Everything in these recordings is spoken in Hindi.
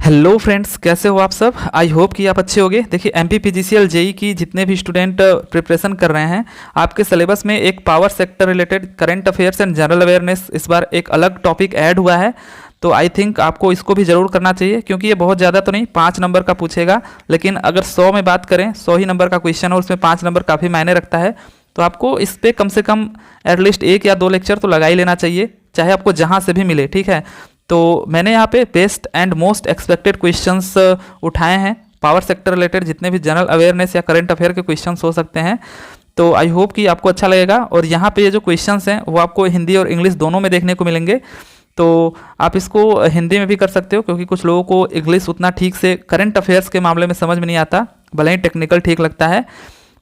हेलो फ्रेंड्स, कैसे हो आप सब। आई होप कि आप अच्छे होंगे। देखिए एमपीपीजीसीएल जेई की जितने भी स्टूडेंट प्रिपरेशन कर रहे हैं, आपके सिलेबस में एक power sector related current affairs and general awareness इस बार एक अलग टॉपिक ऐड हुआ है। तो आई थिंक आपको इसको भी ज़रूर करना चाहिए, क्योंकि ये बहुत ज़्यादा तो नहीं, 5 नंबर का पूछेगा। लेकिन अगर 100 में बात करें, 100 ही नंबर का क्वेश्चन हो, उसमें 5 नंबर काफ़ी मायने रखता है। तो आपको इस पर कम से कम एटलीस्ट 1 या 2 लेक्चर तो लगा ही लेना चाहिए, चाहे आपको जहाँ से भी मिले, ठीक है। तो मैंने यहाँ पे best and most expected questions उठाए हैं। पावर सेक्टर रिलेटेड जितने भी जनरल अवेयरनेस या करंट अफेयर के क्वेश्चंस हो सकते हैं, तो आई होप कि आपको अच्छा लगेगा। और यहाँ पे ये जो क्वेश्चंस हैं वो आपको हिंदी और इंग्लिश दोनों में देखने को मिलेंगे। तो आप इसको हिंदी में भी कर सकते हो, क्योंकि कुछ लोगों को इंग्लिश उतना ठीक से करंट अफेयर्स के मामले में समझ में नहीं आता, भले ही टेक्निकल ठीक लगता है।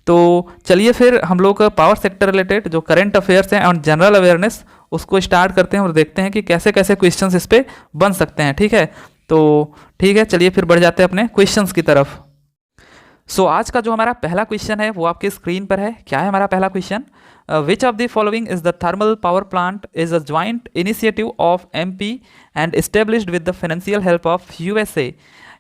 तो चलिए फिर हम लोग पावर सेक्टर रिलेटेड जो करंट अफेयर्स हैं और जनरल अवेयरनेस उसको स्टार्ट करते हैं और देखते हैं कि कैसे कैसे क्वेश्चंस इस पे बन सकते हैं, ठीक है। तो ठीक है, चलिए फिर बढ़ जाते हैं अपने क्वेश्चंस की तरफ। आज का जो हमारा पहला क्वेश्चन है वो आपके स्क्रीन पर है। क्या है हमारा पहला question? Which of the following is the thermal power plant is a joint initiative of MP and established with the financial help of USA.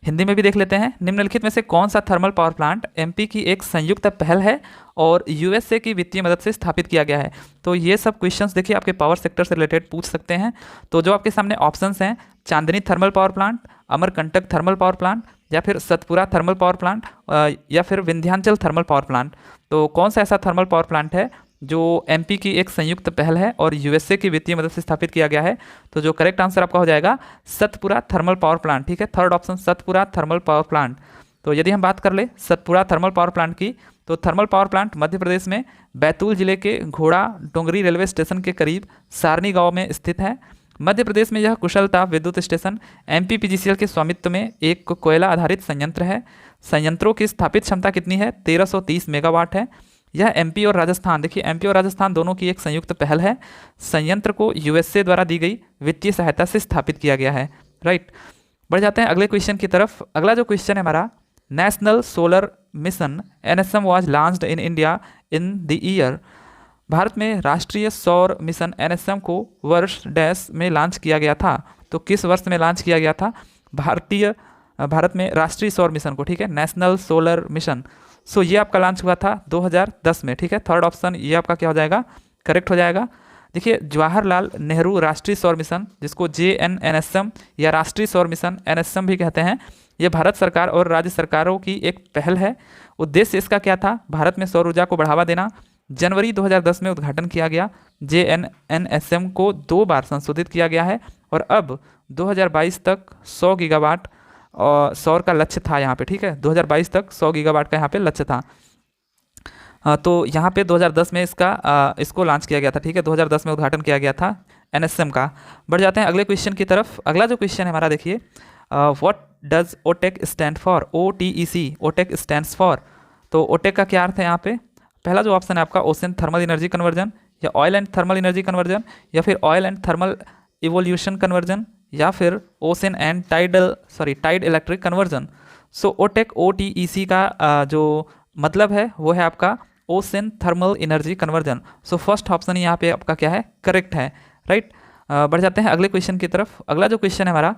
Hindi में भी देख लेते हैं। निम्नलिखित में से कौन सा थर्मल पावर प्लांट एमपी की एक संयुक्त पहल है और यूएसए की वित्तीय मदद से स्थापित किया गया है? तो ये सब क्वेश्चंस देखिए आपके पावर सेक्टर से रिलेटेड पूछ सकते हैं। तो जो आपके सामने ऑप्शंस हैं, Chandni thermal power plant, Amarkantak thermal power plant, या फिर सतपुरा थर्मल पावर प्लांट, या फिर विंध्याचल थर्मल पावर प्लांट। तो कौन सा ऐसा थर्मल पावर प्लांट है जो एमपी की एक संयुक्त पहल है और यूएसए की वित्तीय मदद से स्थापित किया गया है? तो जो करेक्ट आंसर आपका हो जाएगा सतपुरा थर्मल पावर प्लांट, ठीक है। Third option Satpura thermal power plant. तो यदि हम बात कर ले सतपुरा थर्मल पावर प्लांट की, तो थर्मल पावर प्लांट मध्य प्रदेश में बैतूल जिले के घोड़ा डोंगरी रेलवे स्टेशन के करीब सारनी गांव में स्थित है। मध्य प्रदेश में यह कुशल ताप विद्युत स्टेशन एमपीपीजीसीएल के स्वामित्व में एक कोयला आधारित संयंत्र है। संयंत्रों की स्थापित क्षमता कितनी है? 1330 मेगावाट है। यह एमपी और राजस्थान, देखिए एमपी और राजस्थान दोनों की एक संयुक्त पहल है। संयंत्र को यूएसए द्वारा दी गई वित्तीय सहायता से स्थापित किया गया है, राइट। बढ़ जाते हैं अगले क्वेश्चन की तरफ। अगला जो क्वेश्चन है हमारा, national solar mission NSM was launched in India in the year. Bharat में राष्ट्रीय सौर मिशन एनएसएम को वर्ष डैश में लॉन्च किया गया था। तो किस वर्ष में लॉन्च किया गया था भारत में राष्ट्रीय सौर मिशन को, ठीक है, नेशनल सोलर मिशन। ये आपका लॉन्च हुआ था 2010 में, ठीक है। थर्ड ऑप्शन ये आपका क्या हो जाएगा? करेक्ट हो जाएगा। देखिए जवाहरलाल नेहरू राष्ट्रीय सौर मिशन, जिसको JNNSM या राष्ट्रीय सौर मिशन NSM भी कहते हैं, ये भारत सरकार और राज्य सरकारों की एक पहल है। उद्देश्य इसका क्या था? भारत में सौर ऊर्जा को बढ़ावा देना। जनवरी 2010 में उद्घाटन किया गया। JNNSM को 2 बार संशोधित किया गया है और अब 2022 तक 100 गीगावाट और सौर का लक्ष्य था यहाँ पे, ठीक है। 2022 तक 100 गीगावाट का यहाँ पे लक्ष्य था। तो यहाँ पे 2010 में इसको लॉन्च किया गया था, ठीक है। 2010 में उद्घाटन किया गया था NSM का। बढ़ जाते हैं अगले क्वेश्चन की तरफ। अगला जो क्वेश्चन है हमारा, देखिए what does OTEC stand for? OTEC, OTEC stands for. तो ओटेक का क्या अर्थ है यहाँ पे? पहला जो ऑप्शन है आपका ओशन थर्मल एनर्जी कन्वर्जन, या oil and thermal energy conversion, या फिर oil and thermal evolution conversion, या फिर ocean and Tide electric conversion. OTEC OTEC का जो मतलब है वो है आपका ocean thermal energy conversion. First option यहाँ पे आपका क्या है? करेक्ट है, राइट। बढ़ जाते हैं अगले क्वेश्चन की तरफ। अगला जो क्वेश्चन है हमारा,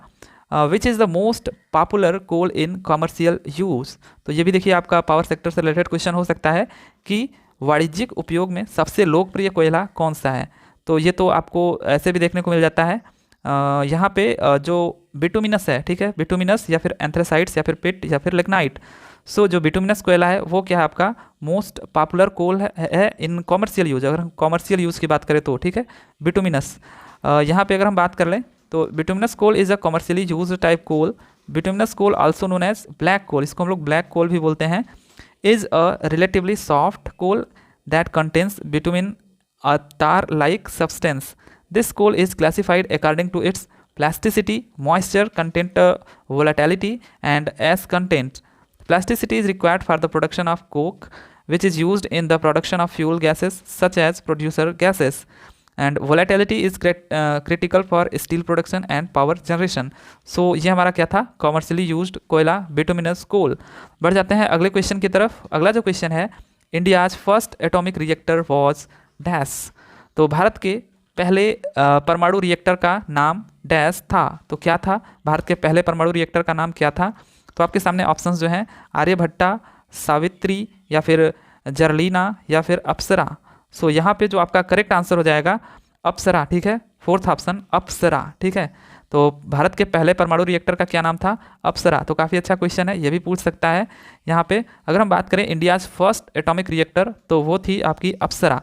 which is the most popular coal in commercial use. तो ये भी देखिए आपका पावर सेक्टर से रिलेटेड क्वेश्चन हो सकता है कि वाणिज्यिक उपयोग में सबसे लोकप्रिय कोयला कौन सा है। तो ये तो आपको ऐसे भी देखने को मिल जाता है। यहाँ पे जो बिटुमिनस है, ठीक है, बिटुमिनस या फिर एंथ्रेसाइट्स या फिर पिट या फिर लिग्नाइट। जो बिटुमिनस कोयला है वो क्या है? आपका मोस्ट पॉपुलर कोल है इन कॉमर्शियल यूज। अगर हम कॉमर्शियल यूज़ की बात करें तो, ठीक है, बिटुमिनस। यहाँ पे अगर हम बात कर लें तो bituminous coal is a commercially use type coal. Bituminous coal also known as black coal, इसको हम लोग ब्लैक कोल भी बोलते हैं, is a relatively soft coal that contains bitumen a tar-like substance. This coal is classified according to its plasticity, moisture content, volatility, and ash content. Plasticity is required for the production of coke, which is used in the production of fuel gases such as producer gases. And volatility is critical for steel production and power generation. ये हमारा क्या था? Commercially used कोयला bituminous coal। बढ़ जाते हैं अगले क्वेश्चन की तरफ। अगला जो क्वेश्चन है, India's first atomic reactor was dash. तो भारत के पहले परमाणु रिएक्टर का नाम डैश था, तो क्या था? भारत के पहले परमाणु रिएक्टर का नाम क्या था? तो आपके सामने ऑप्शंस जो हैं आर्यभट्टा, सावित्री, या फिर जर्लिना, या फिर अप्सरा। सो यहाँ पे जो आपका करेक्ट आंसर हो जाएगा अप्सरा, ठीक है, फोर्थ ऑप्शन अप्सरा, ठीक है। तो भारत के पहले परमाणु रिएक्टर का क्या नाम था? अप्सरा। तो काफ़ी अच्छा क्वेश्चन है, ये भी पूछ सकता है यहाँ पे। अगर हम बात करें इंडियाज फर्स्ट एटॉमिक रिएक्टर, तो वो थी आपकी अप्सरा,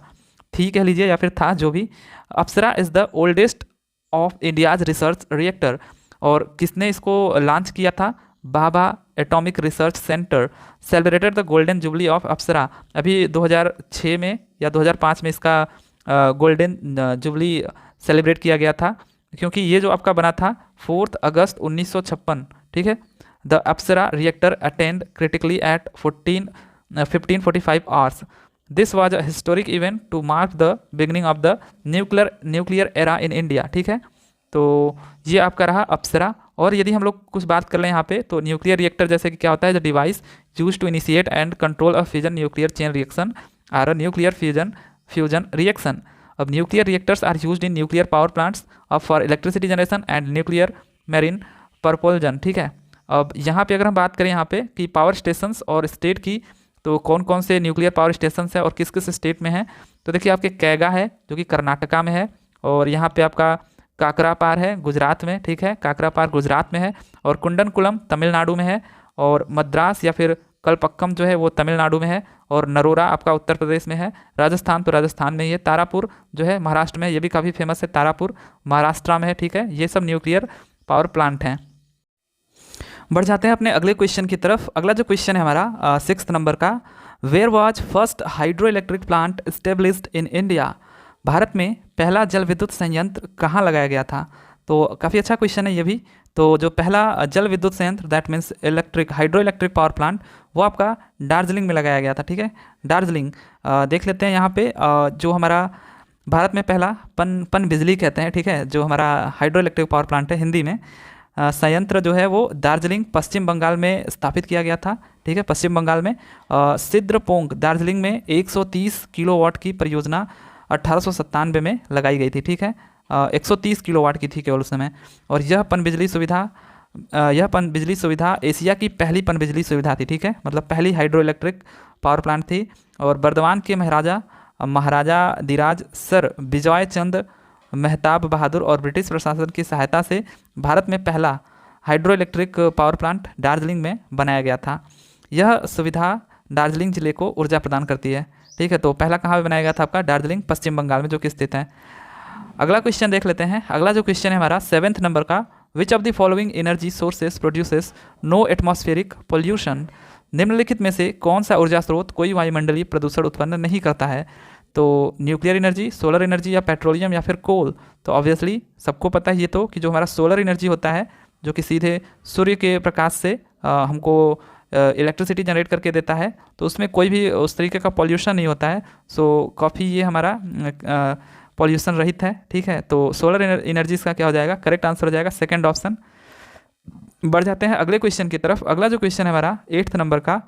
थी कह लीजिए या फिर था, जो भी। Apsara is the oldest of India's research reactor. और किसने इसको लॉन्च किया था? Bhabha atomic research centre celebrated the golden jubilee of Apsara. अभी 2006 में या 2005 में इसका गोल्डन जुबली सेलिब्रेट किया गया था, क्योंकि ये जो आपका बना था 4 अगस्त 1956, ठीक है। The Apsara reactor attend critically at 1545 hours. This was a historic event to mark the beginning of the nuclear era in India, ठीक है। तो ये आपका रहा अप्सरा। और यदि हम लोग कुछ बात कर लें यहाँ पे, तो न्यूक्लियर रिएक्टर जैसे कि क्या होता है? The device use to initiate and control a fusion nuclear chain reaction or a nuclear fusion reaction. अब nuclear reactors are used in nuclear power plants अब for electricity generation and nuclear marine propulsion, ठीक है। अब यहाँ पे अगर हम बात करें यहाँ पे कि पावर स्टेशंस और स्टेट की, तो कौन कौन से न्यूक्लियर पावर स्टेशन है और किस किस स्टेट में है? तो देखिए आपके कैगा है जो कि कर्नाटका में है, और यहाँ पे आपका काकरापार है गुजरात में, ठीक है, काकरापार गुजरात में है, और कुंडनकुलम तमिलनाडु में है, और मद्रास या फिर कलपक्कम जो है वो तमिलनाडु में है, और नरोरा आपका उत्तर प्रदेश में है। राजस्थान तो राजस्थान में ही है। तारापुर जो है महाराष्ट्र में, ये भी काफ़ी फेमस है, तारापुर महाराष्ट्र में है, ठीक है। ये सब न्यूक्लियर पावर प्लांट हैं। बढ़ जाते हैं अपने अगले क्वेश्चन की तरफ। अगला जो क्वेश्चन है हमारा 6th नंबर का, where was first hydroelectric plant established in India? Bharat में पहला जल विद्युत संयंत्र कहाँ लगाया गया था? तो काफ़ी अच्छा क्वेश्चन है ये भी। तो जो पहला जल विद्युत संयंत्र, that means hydro electric power plant, वो आपका दार्जिलिंग में लगाया गया था, ठीक है, दार्जिलिंग। देख लेते हैं यहाँ पे जो हमारा भारत में पहला पन बिजली कहते हैं, ठीक है, जो हमारा हाइड्रो इलेक्ट्रिक पावर प्लांट है हिंदी में, संयंत्र जो है वो दार्जिलिंग पश्चिम बंगाल में स्थापित किया गया था, ठीक है, पश्चिम बंगाल में। सिद्रपोंग दार्जिलिंग में 130 किलोवाट की परियोजना 1897 में लगाई गई थी, ठीक है। 130 किलोवाट की थी केवल उस समय। और यह पनबिजली सुविधा एशिया की पहली पनबिजली सुविधा थी, ठीक है, मतलब पहली हाइड्रो इलेक्ट्रिक पावर प्लांट थी। और बर्दवान के महाराजा धीराज सर विजय चंद्र मेहताब बहादुर और ब्रिटिश प्रशासन की सहायता से भारत में पहला hydro electric power plant Darjeeling में बनाया गया था। यह सुविधा दार्जिलिंग जिले को ऊर्जा प्रदान करती है, ठीक है। तो पहला कहाँ पे बनाया गया था? आपका दार्जिलिंग पश्चिम बंगाल में, जो कि स्थित है। अगला क्वेश्चन देख लेते हैं। अगला जो क्वेश्चन है हमारा 7th नंबर का, which of the following energy sources produces no atmospheric pollution? निम्नलिखित में से कौन सा ऊर्जा स्रोत कोई वायुमंडलीय प्रदूषण उत्पन्न नहीं करता है? तो न्यूक्लियर एनर्जी, सोलर एनर्जी, या पेट्रोलियम, या फिर कोल? तो ऑब्वियसली सबको पता है ये तो कि जो हमारा सोलर एनर्जी होता है, जो कि सीधे सूर्य के प्रकाश से हमको इलेक्ट्रिसिटी जनरेट करके देता है, तो उसमें कोई भी उस तरीके का पॉल्यूशन नहीं होता है। सो काफ़ी ये हमारा पॉल्यूशन रहित है, ठीक है। तो सोलर एनर्जी का क्या हो जाएगा? करेक्ट आंसर हो जाएगा सेकंड ऑप्शन। बढ़ जाते हैं अगले क्वेश्चन की तरफ। अगला जो क्वेश्चन है हमारा 8th नंबर का,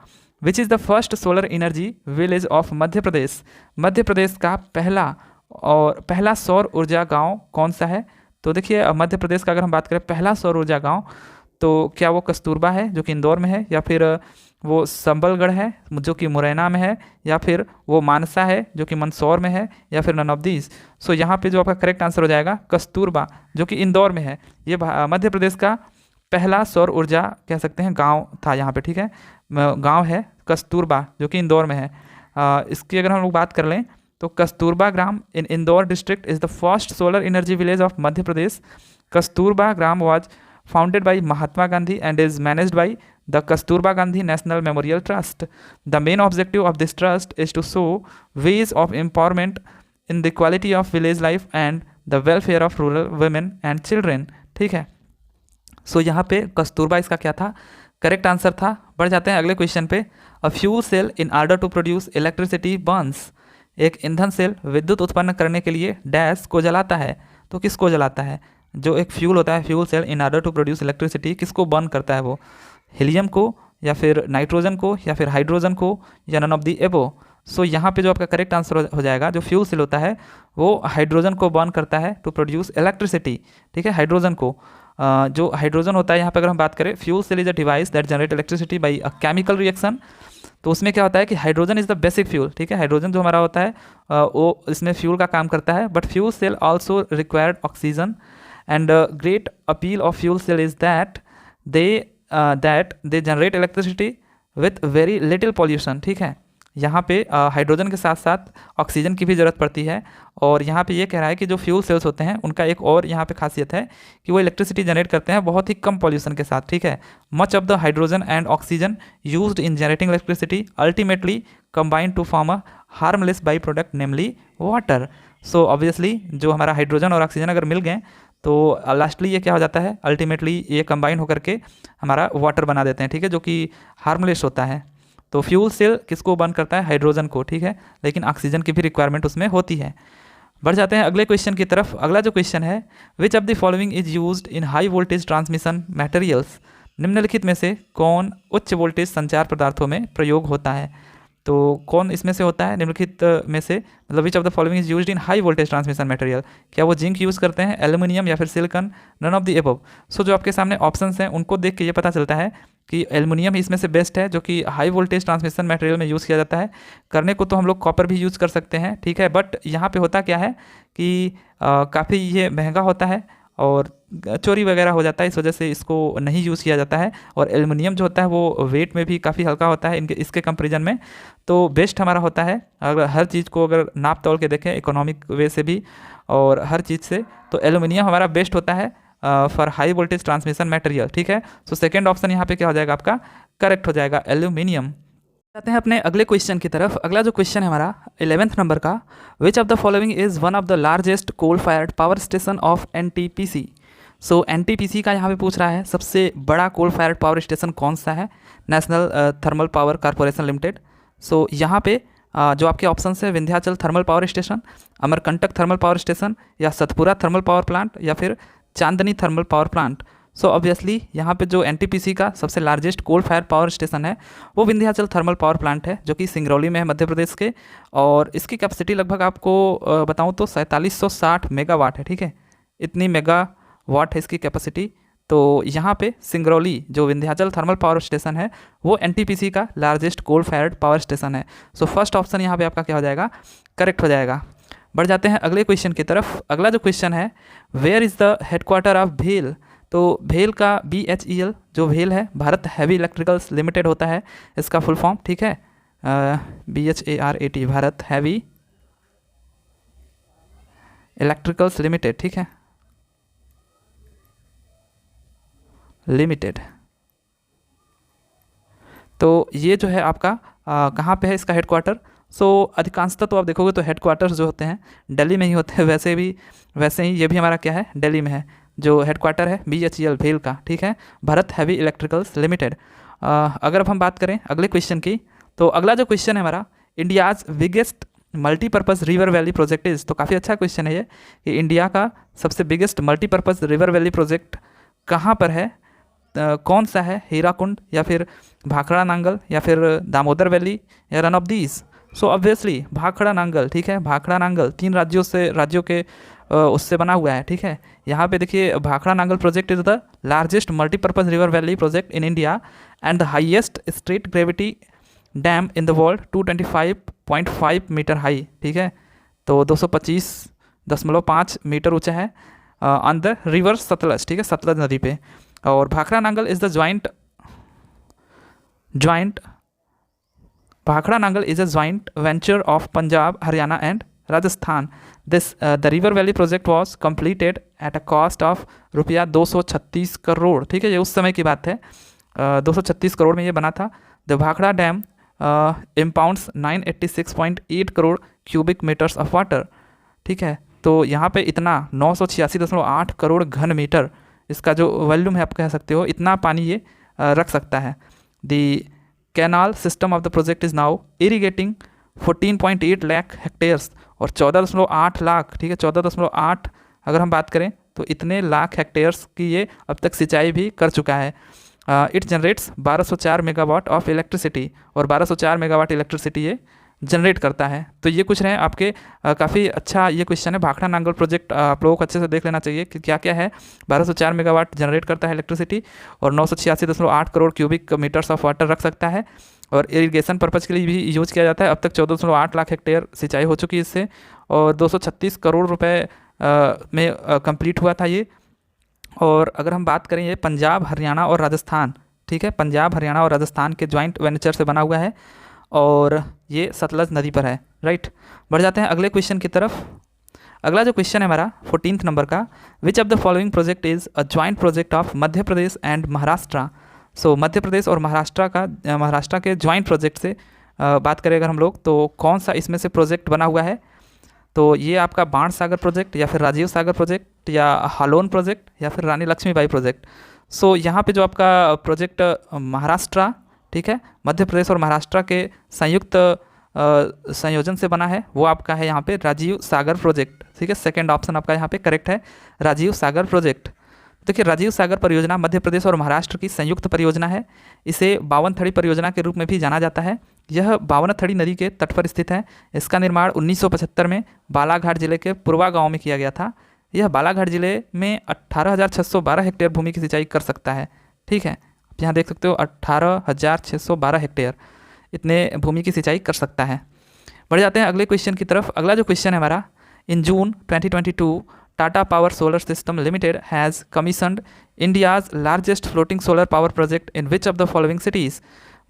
which is the first solar energy village of Madhya Pradesh? Madhya Pradesh का पहला सौर ऊर्जा गांव कौन सा है? तो देखिए मध्य प्रदेश का अगर हम बात करें पहला सौर ऊर्जा गांव, तो क्या वो कस्तूरबा है जो कि इंदौर में है, या फिर वो संबलगढ़ है जो कि मुरैना में है, या फिर वो मानसा है जो कि मंदसौर में है, या फिर नन ऑफ दीज? सो यहाँ पे जो आपका करेक्ट आंसर हो जाएगा कस्तूरबा, जो कि इंदौर में है। ये मध्य प्रदेश का पहला सौर ऊर्जा कह सकते हैं गांव था यहाँ पे, ठीक है, गांव है कस्तूरबा जो कि इंदौर में है। इसकी अगर हम लोग बात कर लें तो Kasturba Gram in Indore district is the first solar energy village of Madhya Pradesh. Kasturba Gram was founded by Mahatma Gandhi and is managed by the Kasturba Gandhi National Memorial Trust. The main objective of this trust is to show ways of empowerment in the quality of village life and the welfare of rural women and children. ठीक है, सो यहाँ पे कस्तूरबा इसका क्या था? करेक्ट आंसर था। बढ़ जाते हैं अगले क्वेश्चन पे। A fuel cell in order to produce electricity burns. एक ईंधन सेल विद्युत उत्पन्न करने के लिए डैश को जलाता है। तो किसको जलाता है? जो एक फ्यूल होता है, fuel cell in order to produce electricity, किसको बर्न करता है? वो हीलियम को, या फिर नाइट्रोजन को, या फिर हाइड्रोजन को, या नन ऑफ दी एबो? सो यहाँ पे जो आपका करेक्ट आंसर हो जाएगा, जो फ्यूल सेल होता है वो हाइड्रोजन को बर्न करता है टू प्रोड्यूस इलेक्ट्रिसिटी, ठीक है। हाइड्रोजन को जो हाइड्रोजन होता है, यहाँ पे अगर हम बात करें, fuel cell is a device that generate electricity by a chemical reaction. तो उसमें क्या होता है कि hydrogen is the basic fuel, ठीक है। हाइड्रोजन जो हमारा होता है वो इसमें फ्यूल का काम करता है, but fuel cell also required oxygen and great appeal of fuel cell is that they generate electricity with very little pollution, ठीक है। यहाँ पे हाइड्रोजन के साथ साथ ऑक्सीजन की भी ज़रूरत पड़ती है, और यहाँ पे ये कह रहा है कि जो फ्यूल सेल्स होते हैं उनका एक और यहाँ पे खासियत है कि वो इलेक्ट्रिसिटी जनरेट करते हैं बहुत ही कम पॉल्यूशन के साथ, ठीक है। Much of the hydrogen and oxygen used in generating electricity ultimately combined to form a harmless by product namely water. So obviously जो हमारा हाइड्रोजन और ऑक्सीजन अगर मिल गए तो लास्टली ये क्या हो जाता है, अल्टीमेटली ये कंबाइन होकर के हमारा वाटर बना देते हैं, ठीक है, जो कि हार्मलेस होता है। तो फ्यूल सेल किसको बर्न करता है, हाइड्रोजन को, ठीक है, लेकिन ऑक्सीजन की भी रिक्वायरमेंट उसमें होती है। बढ़ जाते हैं अगले क्वेश्चन की तरफ। अगला जो क्वेश्चन है, which of the following is used in high voltage transmission materials. निम्नलिखित में से कौन उच्च वोल्टेज संचार पदार्थों में प्रयोग होता है। तो कौन इसमें से होता है निम्नलिखित में से, मतलब which of the following is used in high voltage transmission material. क्या वो जिंक यूज़ करते हैं, एल्यूमिनियम या फिर silicon, none of the above. So जो आपके सामने ऑप्शंस हैं उनको देख के ये पता चलता है कि एल्यूमिनियम इसमें से बेस्ट है, जो कि हाई वोल्टेज ट्रांसमिशन मटेरियल में यूज़ किया जाता है। करने को तो हम लोग कॉपर भी यूज़ कर सकते हैं, ठीक है, बट यहाँ पे होता क्या है कि काफ़ी ये महंगा होता है और चोरी वगैरह हो जाता है, इस वजह से इसको नहीं यूज़ किया जाता है। और एल्युमिनियम जो होता है वो वेट में भी काफ़ी हल्का होता है इसके कंपेरिजन में। तो बेस्ट हमारा होता है, अगर हर चीज़ को अगर नाप तोल के देखें इकोनॉमिक वे से भी और हर चीज़ से, तो एल्युमिनियम हमारा बेस्ट होता है for high voltage transmission material, ठीक है। सो सेकेंड ऑप्शन यहाँ पे क्या हो जाएगा, आपका करेक्ट हो जाएगा, एल्यूमिनियम। जाते हैं अपने अगले क्वेश्चन की तरफ। अगला जो क्वेश्चन है हमारा 11th नंबर का, which of the following is one of the largest coal fired power station of NTPC. So NTPC का यहाँ पे पूछ रहा है सबसे बड़ा कोल फायर्ड पावर स्टेशन कौन सा है, national thermal power corporation limited. So यहाँ पे जो आपके ऑप्शन है, Vindhyachal thermal power station, Amarkantak thermal power station, या सतपुरा थर्मल पावर प्लांट, या फिर Chandni thermal power plant. So obviously यहाँ पे जो एनटीपीसी का सबसे largest coal fire power station है वो विंध्याचल थर्मल पावर प्लांट है, जो कि सिंगरौली में है, मध्य प्रदेश के। और इसकी कैपेसिटी लगभग आपको बताऊँ तो 4760 मेगावाट है, ठीक है, इतनी मेगावाट है इसकी कैपेसिटी। तो यहाँ पे सिंगरौली जो विंध्याचल थर्मल पावर स्टेशन है वो एनटीपीसी का largest coal fired power station है। सो फर्स्ट ऑप्शन यहाँ पे आपका क्या हो जाएगा, करेक्ट हो जाएगा। बढ़ जाते हैं अगले क्वेश्चन की तरफ। अगला जो क्वेश्चन है, where is the headquarter of भेल। तो भेल का BHEL जो भेल है, भारत हैवी इलेक्ट्रिकल्स लिमिटेड होता है इसका फुल फॉर्म, ठीक है, BHARAT, Bharat heavy electricals limited, ठीक है, लिमिटेड। तो ये जो है आपका कहाँ पे है इसका हेडक्वार्टर। सो अधिकांशतः तो आप देखोगे तो हेडक्वार्टर्स जो होते हैं दिल्ली में ही होते हैं, वैसे ही ये भी हमारा क्या है, दिल्ली में है जो हेडक्वार्टर है BHEL भेल का, ठीक है, भारत हैवी इलेक्ट्रिकल्स लिमिटेड। अगर अब हम बात करें अगले क्वेश्चन की, तो अगला जो क्वेश्चन है हमारा, India's biggest multipurpose river valley project is. तो काफ़ी अच्छा क्वेश्चन है ये कि इंडिया का सबसे biggest multipurpose river valley project कहाँ पर है, कौन सा है, हीराकुंड या फिर भाखड़ा नांगल या फिर दामोदर वैली या run of these. So obviously Bhakra Nangal, ठीक है, भाखड़ा नांगल 3 राज्यों के उससे बना हुआ है, ठीक है। यहाँ पे देखिए Bhakra Nangal project is the largest multipurpose river valley project in India and the highest straight gravity dam in the world, 225.5 metre high, ठीक है, तो 225.5 मीटर ऊंचा है ऑन द रिवर सतलज, ठीक है, सतलज नदी पे। और Bhakra Nangal is the joint Bhakra Nangal is a joint venture of Punjab, Haryana and Rajasthan. This the river valley project was completed at a cost of रुपया 236 करोड़, ठीक है, ये उस समय की बात है, 236 करोड़ में ये बना था। The Bhakra dam impounds 986.8 crore cubic metres of water, ठीक है। तो यहाँ पे इतना 986.8 करोड़ घन मीटर इसका जो वॉल्यूम है आप कह सकते हो, इतना पानी ये रख सकता है। The canal system of the project is now irrigating 14.8 lakh hectares और 14.8 लाख, ठीक है, 14.8 अगर हम बात करें तो इतने लाख हेक्टेयर्स की ये अब तक सिंचाई भी कर चुका है। It generates 1204 megawatt of electricity और 1204 मेगावाट इलेक्ट्रिसिटी ये जनरेट करता है। तो ये कुछ रहे आपके काफ़ी अच्छा ये क्वेश्चन है। भाखड़ा नांगल प्रोजेक्ट आप लोगों को अच्छे से देख लेना चाहिए कि क्या क्या है। 1204 मेगावाट जनरेट करता है इलेक्ट्रिसिटी और 986.8 crore cubic metres of water रख सकता है और इरिगेशन पर्पज़ के लिए भी यूज किया जाता है। अब तक 14.8 लाख हेक्टेयर सिंचाई हो चुकी है इससे और 236 करोड़ रुपए में कंप्लीट हुआ था ये। और अगर हम बात करें ये पंजाब हरियाणा और राजस्थान, ठीक है, पंजाब हरियाणा और राजस्थान के ज्वाइंट वेंचर से बना हुआ है और ये सतलज नदी पर है, राइट। बढ़ जाते हैं अगले क्वेश्चन की तरफ। अगला जो क्वेश्चन है हमारा 14th नंबर का, which of the following project is a joint project of Madhya Pradesh and Maharashtra. So Madhya Pradesh और महाराष्ट्र के ज्वाइंट प्रोजेक्ट से बात करें अगर हम लोग, तो कौन सा इसमें से प्रोजेक्ट बना हुआ है। तो ये आपका बाण सागर प्रोजेक्ट या फिर राजीव सागर प्रोजेक्ट या हालोन प्रोजेक्ट या फिर रानी लक्ष्मीबाई प्रोजेक्ट। सो यहाँ पे जो आपका प्रोजेक्ट महाराष्ट्र, ठीक है, मध्य प्रदेश और महाराष्ट्र के संयुक्त संयोजन से बना है वो आपका है यहाँ पे राजीव सागर प्रोजेक्ट, ठीक है। सेकंड ऑप्शन आपका यहाँ पे करेक्ट है, राजीव सागर प्रोजेक्ट। देखिए राजीव सागर परियोजना मध्य प्रदेश और महाराष्ट्र की संयुक्त परियोजना है। इसे बावनथड़ी परियोजना के रूप में भी जाना जाता है। यह बावनथड़ी नदी के तट पर स्थित है। इसका निर्माण 1975 में बालाघाट जिले के पुरवा गांव में किया गया था। यह बालाघाट जिले में 18,612 हेक्टेयर भूमि की सिंचाई कर सकता है, ठीक है। आप यहाँ देख सकते हो 18,612 हेक्टेयर इतने भूमि की सिंचाई कर सकता है। बढ़ जाते हैं अगले क्वेश्चन की तरफ। अगला जो क्वेश्चन है हमारा, इन जून 2022 Tata power solar system limited has commissioned India's largest floating solar power project in which of the following cities.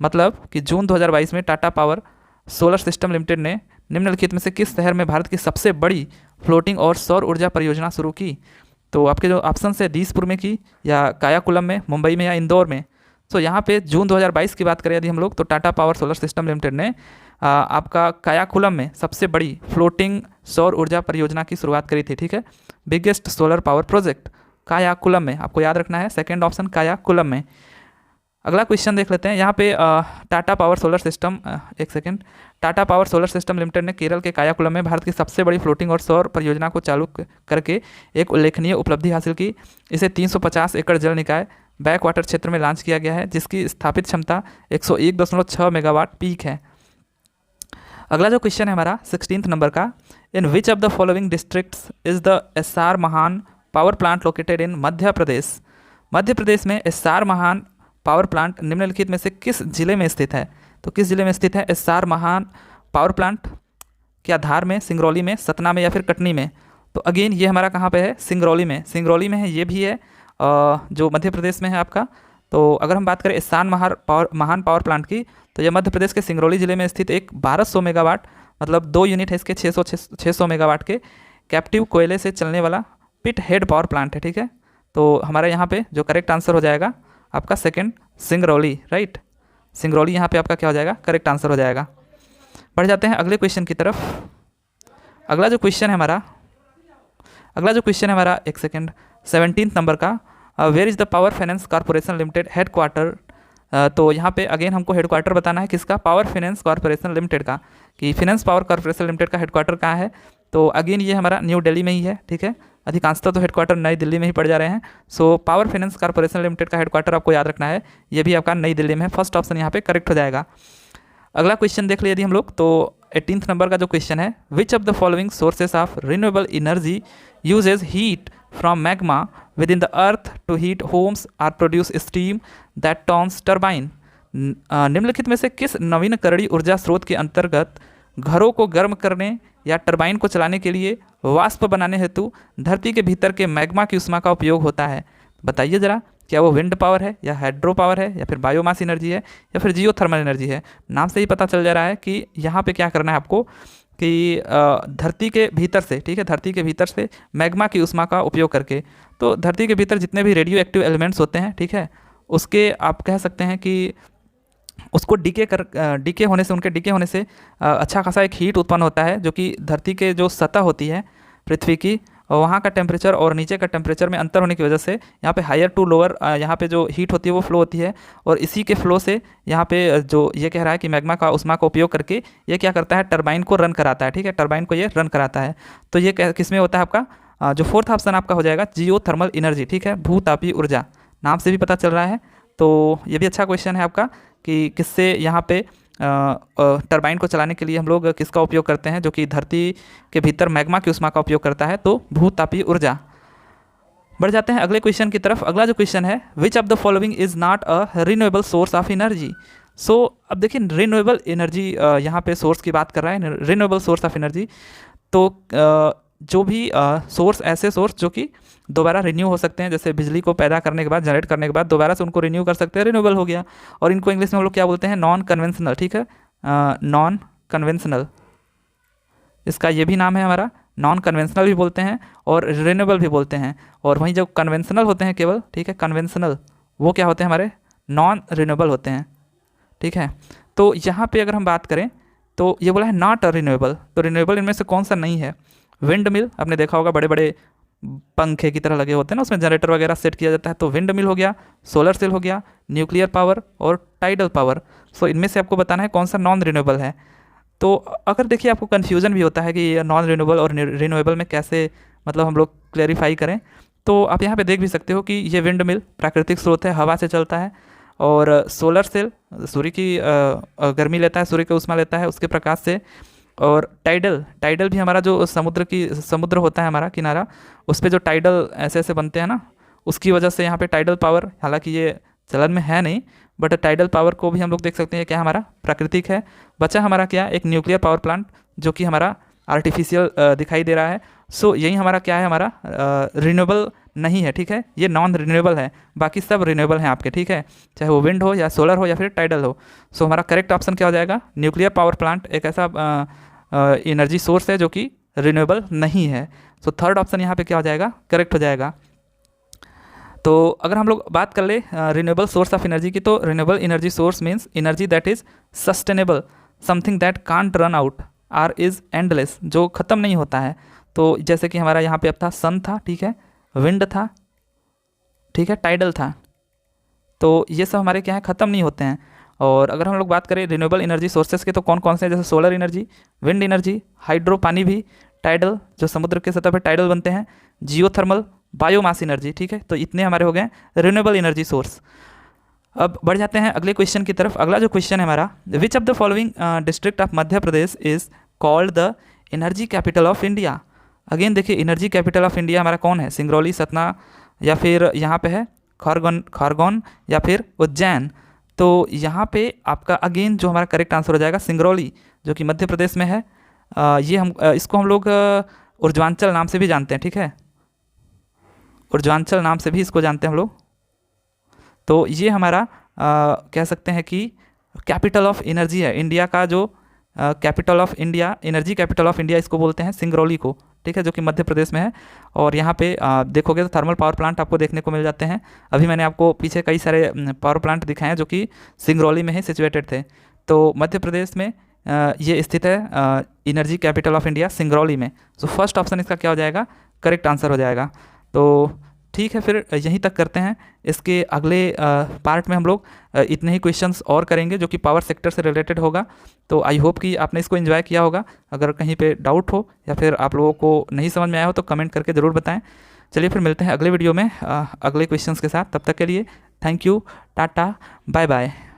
मतलब कि जून 2022 में Tata power solar system limited ने निम्नलिखित में से किस शहर में भारत की सबसे बड़ी फ्लोटिंग और सौर ऊर्जा परियोजना शुरू की। तो आपके जो ऑप्शन है दीसपुर में की या कायाकुलम में, मुंबई में या इंदौर में। तो यहाँ पे जून 2022 की बात करें यदि हम लोग, तो Tata power solar system limited ने आपका कायाकुलम में सबसे बड़ी फ्लोटिंग सौर ऊर्जा परियोजना की शुरुआत करी थी, ठीक है। बिगेस्ट सोलर पावर प्रोजेक्ट कायाकुलम में, आपको याद रखना है सेकंड ऑप्शन कायाकुलम में। अगला क्वेश्चन देख लेते हैं यहाँ पे Tata power solar system Tata power solar system limited ने केरल के कायाकुलम में भारत की सबसे बड़ी फ्लोटिंग और सौर परियोजना को चालू करके एक उल्लेखनीय उपलब्धि हासिल की। इसे 350 एकड़ जल निकाय बैक वाटर क्षेत्र में लॉन्च किया गया है, जिसकी स्थापित क्षमता 101.6 मेगावाट पीक है। अगला जो क्वेश्चन है हमारा 16th नंबर का, in which of the following districts is the Essar Mahan power plant located in Madhya Pradesh. Madhya Pradesh में एसआर महान पावर प्लांट निम्नलिखित में से किस जिले में स्थित है। तो किस जिले में स्थित है एसआर महान पावर प्लांट? क्या धार में, सिंगरौली में, सतना में या फिर कटनी में? तो अगेन ये हमारा कहाँ पे है, सिंगरौली में। सिंगरौली में है, ये भी है जो मध्य प्रदेश में है आपका। तो अगर हम बात करें एहसान महान पावर प्लांट की, तो यह मध्य प्रदेश के सिंगरौली जिले में स्थित एक 1200 मेगावाट, मतलब 2 यूनिट है इसके, 600 मेगावाट के कैप्टिव कोयले से चलने वाला पिट हेड पावर प्लांट है, ठीक है। तो हमारे यहाँ पे जो करेक्ट आंसर हो जाएगा आपका सेकंड सिंगरौली, राइट। सिंगरौली यहाँ पे आपका क्या हो जाएगा, करेक्ट आंसर हो जाएगा। बढ़ जाते हैं अगले क्वेश्चन की तरफ। अगला जो क्वेश्चन है हमारा 17th नंबर का, where is the power finance corporation limited headquarter. तो यहाँ पे अगेन हमको हेड क्वार्टर बताना है किसका, पावर फाइनेंस कॉर्पोरेशन लिमिटेड का, कि फाइनेंस पावर कॉर्पोरेशन लिमिटेड का हेड क्वार्टर कहाँ है। तो अगेन ये हमारा न्यू दिल्ली में ही है, ठीक है। अधिकांशतः तो हेडक्वार्टर नई दिल्ली में ही पड़ जा रहे हैं। So power finance corporation limited का हेडक्वार्टर आपको याद रखना है, ये भी आपका नई दिल्ली में है। फर्स्ट ऑप्शन यहाँ पे करेक्ट हो जाएगा। अगला क्वेश्चन देख लिया यदि हम लोग, तो 18th नंबर का जो क्वेश्चन है, which of the following sources of renewable energy uses heat from magma within the earth to heat homes or produce steam that turns turbine. निम्नलिखित में से किस नवीनकरणीय ऊर्जा स्रोत के अंतर्गत घरों को गर्म करने या टरबाइन को चलाने के लिए वाष्प बनाने हेतु धरती के भीतर के मैग्मा की उष्मा का उपयोग होता है? बताइए जरा, क्या वो विंड पावर है या हाइड्रो पावर है या फिर बायोमास एनर्जी है या फिर जियोथर्मल एनर्जी है? नाम से ही पता चल जा रहा है कि यहाँ पे क्या करना है आपको, कि धरती के भीतर से, ठीक है, धरती के भीतर से मैग्मा की उष्मा का उपयोग करके। तो धरती के भीतर जितने भी रेडियो एक्टिव एलिमेंट्स होते हैं, ठीक है, उसके आप कह सकते हैं कि उसको डीके होने से, उनके डीके होने से अच्छा खासा एक हीट उत्पन्न होता है, जो कि धरती के जो सतह होती है पृथ्वी की, वहाँ का टेम्परेचर और नीचे का टेम्परेचर में अंतर होने की वजह से यहाँ पे हायर टू लोअर यहाँ पे जो हीट होती है वो फ्लो होती है। और इसी के फ्लो से यहाँ पे जो ये कह रहा है कि मैग्मा का उष्मा का उपयोग करके ये क्या करता है, टरबाइन को रन कराता है, ठीक है, टरबाइन को ये रन कराता है। तो ये किस में होता है आपका, जो फोर्थ ऑप्शन आपका हो जाएगा जियोथर्मल एनर्जी, ठीक है, भूतापीय ऊर्जा, नाम से भी पता चल रहा है। तो ये भी अच्छा क्वेश्चन है आपका कि किससे यहाँ पे टरबाइन को चलाने के लिए हम लोग किसका उपयोग करते हैं, जो कि धरती के भीतर मैग्मा की उष्मा का उपयोग करता है, तो भूतापीय ऊर्जा। बढ़ जाते हैं अगले क्वेश्चन की तरफ। अगला जो क्वेश्चन है, which of the following is not a renewable source of energy. So अब देखिए रिन्यूएबल एनर्जी यहाँ पे सोर्स की बात कर रहा है, रिन्यूएबल सोर्स ऑफ एनर्जी। तो जो भी सोर्स, ऐसे सोर्स जो कि दोबारा रिन्यू हो सकते हैं, जैसे बिजली को पैदा करने के बाद, जनरेट करने के बाद दोबारा से उनको रिन्यू कर सकते हैं, रिन्यूएबल हो गया। और इनको इंग्लिश में हम लोग क्या बोलते हैं, नॉन कन्वेंशनल, ठीक है, नॉन कन्वेंशनल, इसका ये भी नाम है हमारा, नॉन कन्वेंशनल भी बोलते हैं और रिन्यूएबल भी बोलते हैं। और वहीं जो कन्वेंशनल होते हैं केवल, ठीक है, कन्वेंशनल, वो क्या होते हैं हमारे, नॉन रिन्यूएबल होते हैं, ठीक है। तो यहाँ पे अगर हम बात करें तो ये बोला है नॉट रिन्यूएबल, तो रिन्यूएबल इनमें से कौन सा नहीं है। विंड मिल, आपने देखा होगा बड़े बड़े पंखे की तरह लगे होते हैं ना, उसमें जनरेटर वगैरह सेट किया जाता है, तो विंड मिल हो गया, सोलर सेल हो गया, न्यूक्लियर पावर और टाइडल पावर। सो इनमें से आपको बताना है कौन सा नॉन रिन्यूएबल है। तो अगर देखिए आपको कन्फ्यूजन भी होता है कि ये नॉन रिन्यूएबल और रिन्यूएबल में कैसे मतलब हम लोग क्लैरिफाई करें, तो आप यहाँ पे देख भी सकते हो कि ये विंड मिल प्राकृतिक स्रोत है, हवा से चलता है, और सोलर सेल सूर्य की गर्मी लेता है, सूर्य का उष्मा लेता है उसके प्रकाश से। और टाइडल भी हमारा जो समुद्र होता है हमारा किनारा, उस पर जो टाइडल ऐसे ऐसे बनते हैं ना, उसकी वजह से यहाँ पे टाइडल पावर, हालांकि ये चलन में है नहीं, बट टाइडल पावर को भी हम लोग देख सकते हैं क्या हमारा प्राकृतिक है। बचा हमारा क्या, एक न्यूक्लियर पावर प्लांट जो कि हमारा आर्टिफिशियल दिखाई दे रहा है। सो यही हमारा क्या है, हमारा रिन्यूएबल नहीं है, ठीक है, ये नॉन रिन्यूएबल है, बाकी सब रिन्यूएबल हैं आपके, ठीक है, चाहे वो विंड हो या सोलर हो या फिर टाइडल हो। सो हमारा करेक्ट ऑप्शन क्या हो जाएगा, न्यूक्लियर पावर प्लांट एक ऐसा एनर्जी सोर्स है जो कि रिन्यूएबल नहीं है। सो थर्ड ऑप्शन यहाँ पे क्या हो जाएगा, करेक्ट हो जाएगा। तो अगर हम लोग बात कर ले रिन्यूएबल सोर्स ऑफ एनर्जी की, तो renewable energy source means energy that is sustainable, something that can't run out or is endless, जो ख़त्म नहीं होता है। तो जैसे कि हमारा यहाँ पे अब था सन था, ठीक है, विंड था, ठीक है, टाइडल था, तो ये सब हमारे क्या है, ख़त्म नहीं होते हैं। और अगर हम लोग बात करें रिन्यूएबल एनर्जी सोर्सेज के, तो कौन कौन से हैं, जैसे solar energy, wind energy, hydro पानी भी, टाइडल जो समुद्र के सतह पर टाइडल बनते हैं, जियोथर्मल, बायोमास एनर्जी, ठीक है। तो इतने हमारे हो गए रिन्यूएबल एनर्जी सोर्स। अब बढ़ जाते हैं अगले क्वेश्चन की तरफ। अगला जो क्वेश्चन है हमारा, विच of the following district of Madhya Pradesh is called the energy capital of India. Again देखिए एनर्जी कैपिटल ऑफ इंडिया हमारा कौन है, सिंगरौली, सतना, या फिर यहाँ पे है खरगोन या फिर उज्जैन। तो यहाँ पे आपका अगेन जो हमारा करेक्ट आंसर हो जाएगा सिंगरौली, जो कि मध्य प्रदेश में है। ये हम इसको हम लोग ऊर्ध्वांचल नाम से भी जानते हैं, ठीक है, ऊर्ध्वांचल नाम से भी इसको जानते हैं हम लोग। तो ये हमारा कह सकते हैं कि कैपिटल ऑफ एनर्जी है, इंडिया का जो capital of India, energy capital of India इसको बोलते हैं सिंगरौली को, ठीक है, जो कि मध्य प्रदेश में है। और यहाँ पे देखोगे तो थर्मल पावर प्लांट आपको देखने को मिल जाते हैं। अभी मैंने आपको पीछे कई सारे पावर प्लांट दिखाए हैं जो कि सिंगरौली में ही सिचुएटेड थे। तो मध्य प्रदेश में ये स्थित है energy capital of India Singrauli में। सो फर्स्ट ऑप्शन इसका क्या हो जाएगा, करेक्ट आंसर हो जाएगा। तो ठीक है, फिर यहीं तक करते हैं। इसके अगले पार्ट में हम लोग इतने ही क्वेश्चंस और करेंगे जो कि पावर सेक्टर से रिलेटेड होगा। तो आई होप कि आपने इसको एंजॉय किया होगा। अगर कहीं पे डाउट हो या फिर आप लोगों को नहीं समझ में आया हो तो कमेंट करके ज़रूर बताएं। चलिए फिर मिलते हैं अगले वीडियो में अगले क्वेश्चंस के साथ। तब तक के लिए thank you, tata, bye bye.